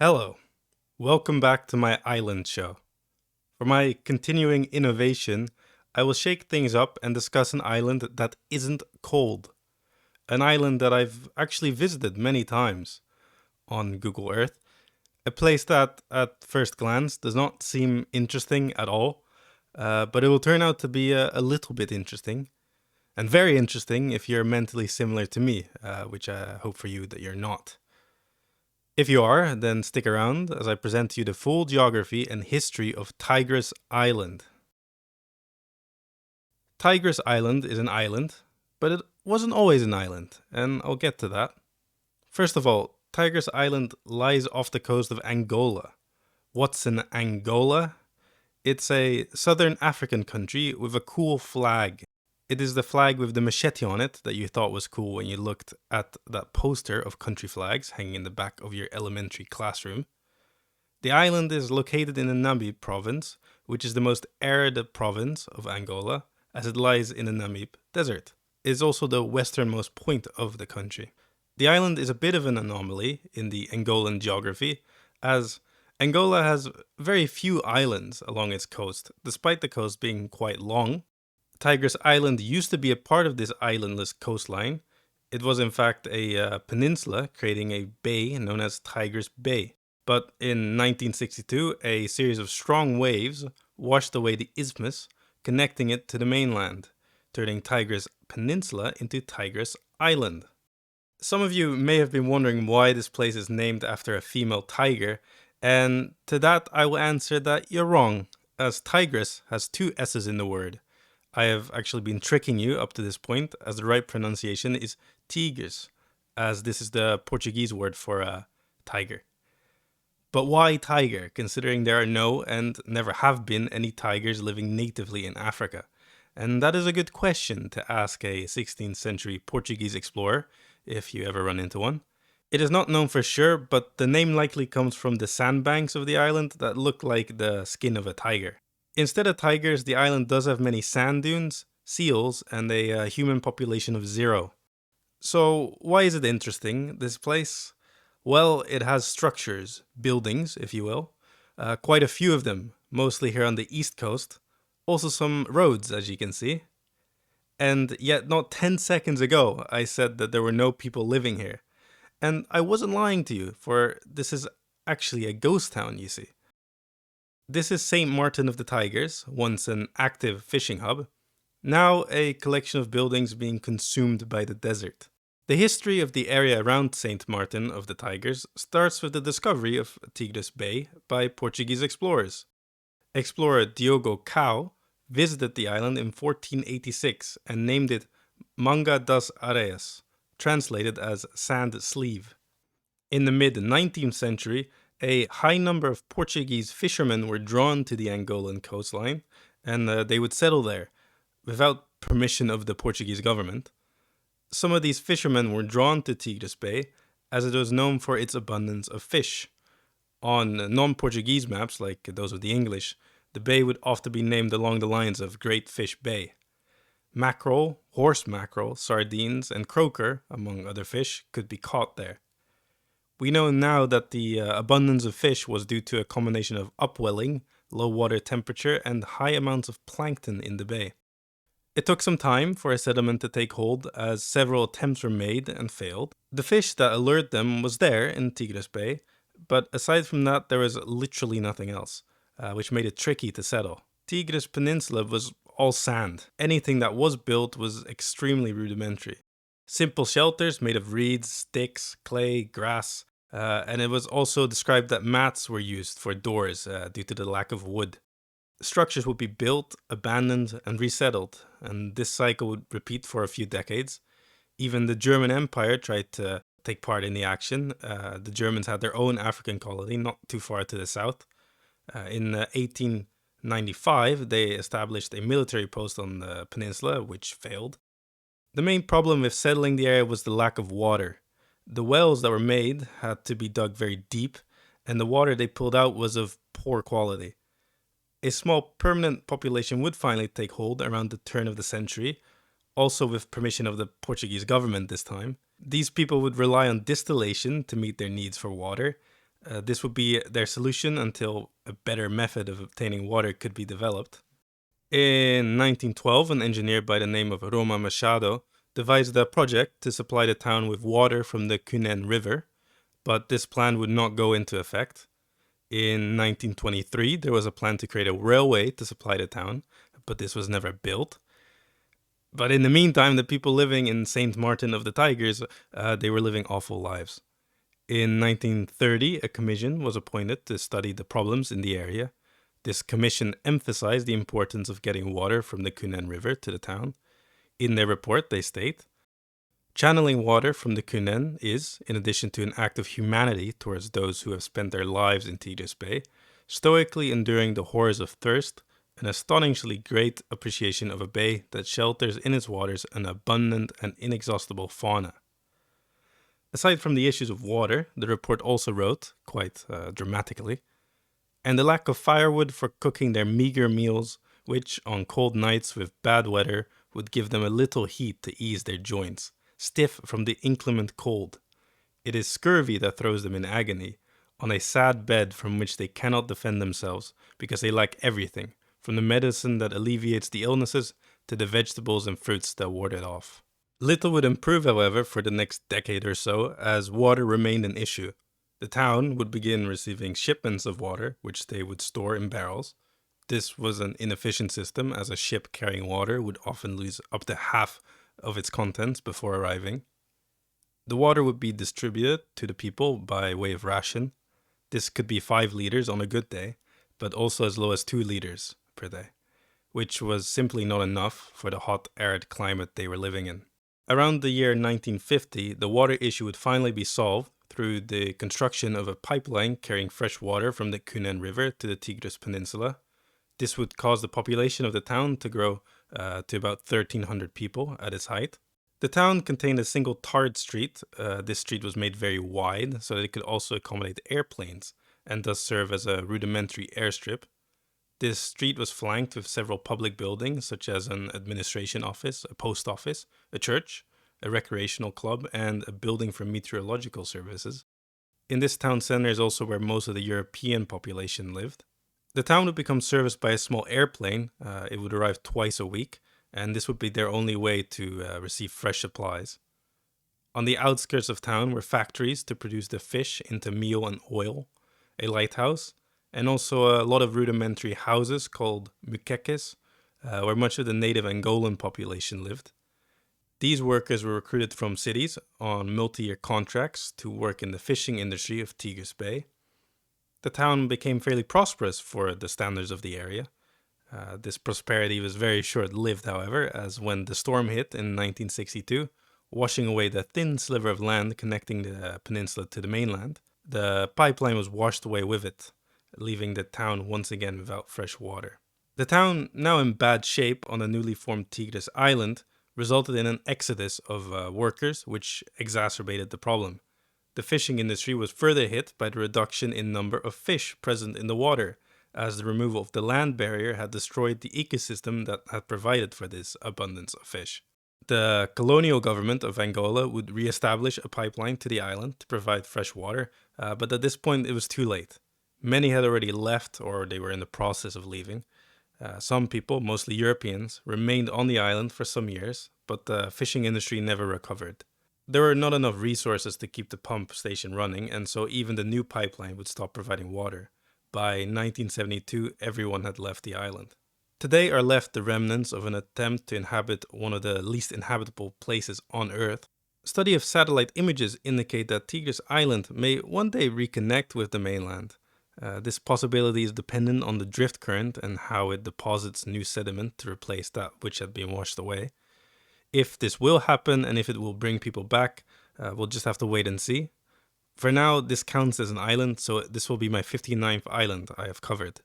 Hello, welcome back to my island show. For my continuing innovation, I will shake things up and discuss an island that isn't cold. An island that I've actually visited many times on Google Earth. A place that, at first glance, does not seem interesting at all, but it will turn out to be a little bit interesting. And very interesting if you're mentally similar to me, which I hope for you that you're not. If you are, then stick around as I present to you the full geography and history of Tigris Island. Tigris Island is an island, but it wasn't always an island, and I'll get to that. First of all, Tigris Island lies off the coast of Angola. What's in Angola? It's a southern African country with a cool flag. It is the flag with the machete on it that you thought was cool when you looked at that poster of country flags hanging in the back of your elementary classroom. The island is located in the Namib province, which is the most arid province of Angola, as it lies in the Namib Desert. It is also the westernmost point of the country. The island is a bit of an anomaly in the Angolan geography, as Angola has very few islands along its coast, despite the coast being quite long. Tigris Island used to be a part of this islandless coastline. It was in fact a peninsula creating a bay known as Tigris Bay. But in 1962, a series of strong waves washed away the isthmus, connecting it to the mainland, turning Tigris Peninsula into Tigris Island. Some of you may have been wondering why this place is named after a female tiger, and to that I will answer that you're wrong, as Tigris has two S's in the word. I have actually been tricking you up to this point, as the right pronunciation is Tigres, as this is the Portuguese word for tiger. But why tiger, considering there are no and never have been any tigers living natively in Africa? And that is a good question to ask a 16th century Portuguese explorer, if you ever run into one. It is not known for sure, but the name likely comes from the sandbanks of the island that look like the skin of a tiger. Instead of tigers, the island does have many sand dunes, seals, and a human population of 0. So, why is it interesting, this place? Well, it has structures, buildings, if you will, quite a few of them, mostly here on the east coast. Also, some roads, as you can see. And yet, not 10 seconds ago, I said that there were no people living here. And I wasn't lying to you, for this is actually a ghost town, you see. This is St. Martin of the Tigers, once an active fishing hub, now a collection of buildings being consumed by the desert. The history of the area around St. Martin of the Tigers starts with the discovery of Tigres Bay by Portuguese explorers. Explorer Diogo Cao visited the island in 1486 and named it Manga das Areias, translated as sand sleeve. In the mid-19th century, a high number of Portuguese fishermen were drawn to the Angolan coastline, and they would settle there, without permission of the Portuguese government. Some of these fishermen were drawn to Tigres Bay, as it was known for its abundance of fish. On non-Portuguese maps, like those of the English, the bay would often be named along the lines of Great Fish Bay. Mackerel, horse mackerel, sardines, and croaker, among other fish, could be caught there. We know now that the abundance of fish was due to a combination of upwelling, low water temperature, and high amounts of plankton in the bay. It took some time for a settlement to take hold, as several attempts were made and failed. The fish that allured them was there in Tigres Bay, but aside from that there was literally nothing else, which made it tricky to settle. Tigres Peninsula was all sand. Anything that was built was extremely rudimentary. Simple shelters made of reeds, sticks, clay, grass, and it was also described that mats were used for doors due to the lack of wood. Structures would be built, abandoned, and resettled, and this cycle would repeat for a few decades. Even the German Empire tried to take part in the action. The Germans had their own African colony not too far to the south. In 1895, they established a military post on the peninsula, which failed. The main problem with settling the area was the lack of water. The wells that were made had to be dug very deep, and the water they pulled out was of poor quality. A small permanent population would finally take hold around the turn of the century, also with permission of the Portuguese government this time. These people would rely on distillation to meet their needs for water, This would be their solution until a better method of obtaining water could be developed. In 1912, an engineer by the name of Roma Machado devised a project to supply the town with water from the Cunen River, but this plan would not go into effect. In 1923, there was a plan to create a railway to supply the town, but this was never built. But in the meantime, the people living in St. Martin of the Tigers, they were living awful lives. In 1930, a commission was appointed to study the problems in the area. This commission emphasized the importance of getting water from the Cunen River to the town. In their report, they state, channeling water from the Cunen is, in addition to an act of humanity towards those who have spent their lives in Tigres Bay, stoically enduring the horrors of thirst, an astonishingly great appreciation of a bay that shelters in its waters an abundant and inexhaustible fauna. Aside from the issues of water, the report also wrote, quite dramatically, and the lack of firewood for cooking their meager meals, which, on cold nights with bad weather, would give them a little heat to ease their joints, stiff from the inclement cold. It is scurvy that throws them in agony, on a sad bed from which they cannot defend themselves, because they lack everything, from the medicine that alleviates the illnesses to the vegetables and fruits that ward it off. Little would improve, however, for the next decade or so, as water remained an issue. The town would begin receiving shipments of water, which they would store in barrels. This was an inefficient system, as a ship carrying water would often lose up to half of its contents before arriving. The water would be distributed to the people by way of ration. This could be 5 liters on a good day, but also as low as 2 liters per day, which was simply not enough for the hot, arid climate they were living in. Around the year 1950, the water issue would finally be solved through the construction of a pipeline carrying fresh water from the Cunen River to the Tigris Peninsula. This would cause the population of the town to grow to about 1,300 people at its height. The town contained a single tarred street. This street was made very wide so that it could also accommodate airplanes and thus serve as a rudimentary airstrip. This street was flanked with several public buildings, such as an administration office, a post office, a church, a recreational club, and a building for meteorological services. In this town center is also where most of the European population lived. The town would become serviced by a small airplane. It would arrive twice a week, and this would be their only way to receive fresh supplies. On the outskirts of town were factories to produce the fish into meal and oil, a lighthouse, and also a lot of rudimentary houses called muqueques, where much of the native Angolan population lived. These workers were recruited from cities on multi-year contracts to work in the fishing industry of Tigres Bay. The town became fairly prosperous for the standards of the area. This prosperity was very short-lived, however, as when the storm hit in 1962, washing away the thin sliver of land connecting the peninsula to the mainland, the pipeline was washed away with it, leaving the town once again without fresh water. The town, now in bad shape on the newly formed Tigres Island, resulted in an exodus of workers, which exacerbated the problem. The fishing industry was further hit by the reduction in number of fish present in the water, as the removal of the land barrier had destroyed the ecosystem that had provided for this abundance of fish. The colonial government of Angola would re-establish a pipeline to the island to provide fresh water, but at this point it was too late. Many had already left or they were in the process of leaving. Some people, mostly Europeans, remained on the island for some years, but the fishing industry never recovered. There were not enough resources to keep the pump station running, and so even the new pipeline would stop providing water. By 1972, everyone had left the island. Today are left the remnants of an attempt to inhabit one of the least inhabitable places on Earth. Study of satellite images indicate that Tigres Island may one day reconnect with the mainland. This possibility is dependent on the drift current and how it deposits new sediment to replace that which had been washed away. If this will happen and if it will bring people back, we'll just have to wait and see. For now, this counts as an island, so this will be my 59th island I have covered.